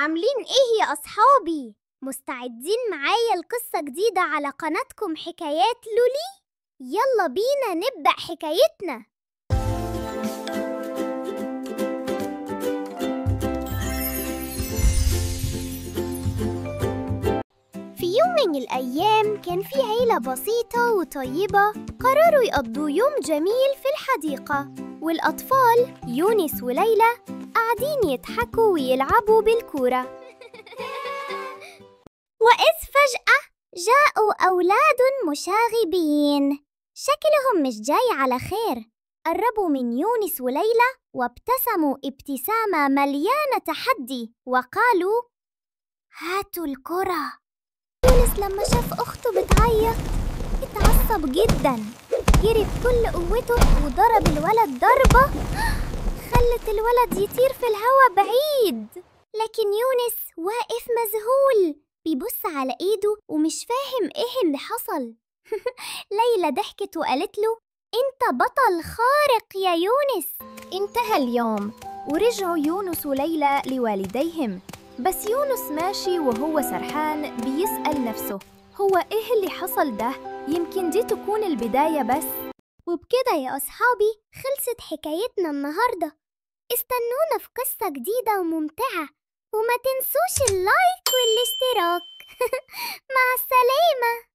عاملين ايه يا اصحابي؟ مستعدين معايا لقصة جديدة على قناتكم حكايات لولي؟ يلا بينا نبدأ حكايتنا. في يوم من الأيام كان في عيلة بسيطة وطيبة قرروا يقضوا يوم جميل في الحديقة، والأطفال يونس وليلى قاعدين يضحكوا ويلعبوا بالكورة. وإذ فجأة جاءوا أولاد مشاغبين شكلهم مش جاي على خير. قربوا من يونس وليلى وابتسموا ابتسامة مليانة تحدي وقالوا: هاتوا الكرة. يونس لما شاف أخته بتعيط اتعصب جدا، جري بكل قوته وضرب الولد ضربة خلت الولد يطير في الهوا بعيد. لكن يونس واقف مذهول بيبص على ايده ومش فاهم ايه اللي حصل. ليلى ضحكت وقالت له: انت بطل خارق يا يونس. انتهى اليوم ورجعوا يونس وليلى لوالديهم، بس يونس ماشي وهو سرحان بيسأل نفسه هو ايه اللي حصل ده؟ يمكن دي تكون البداية بس. وبكده يا أصحابي خلصت حكايتنا النهاردة. استنونا في قصة جديدة وممتعة، وما تنسوش اللايك والاشتراك. مع السلامة.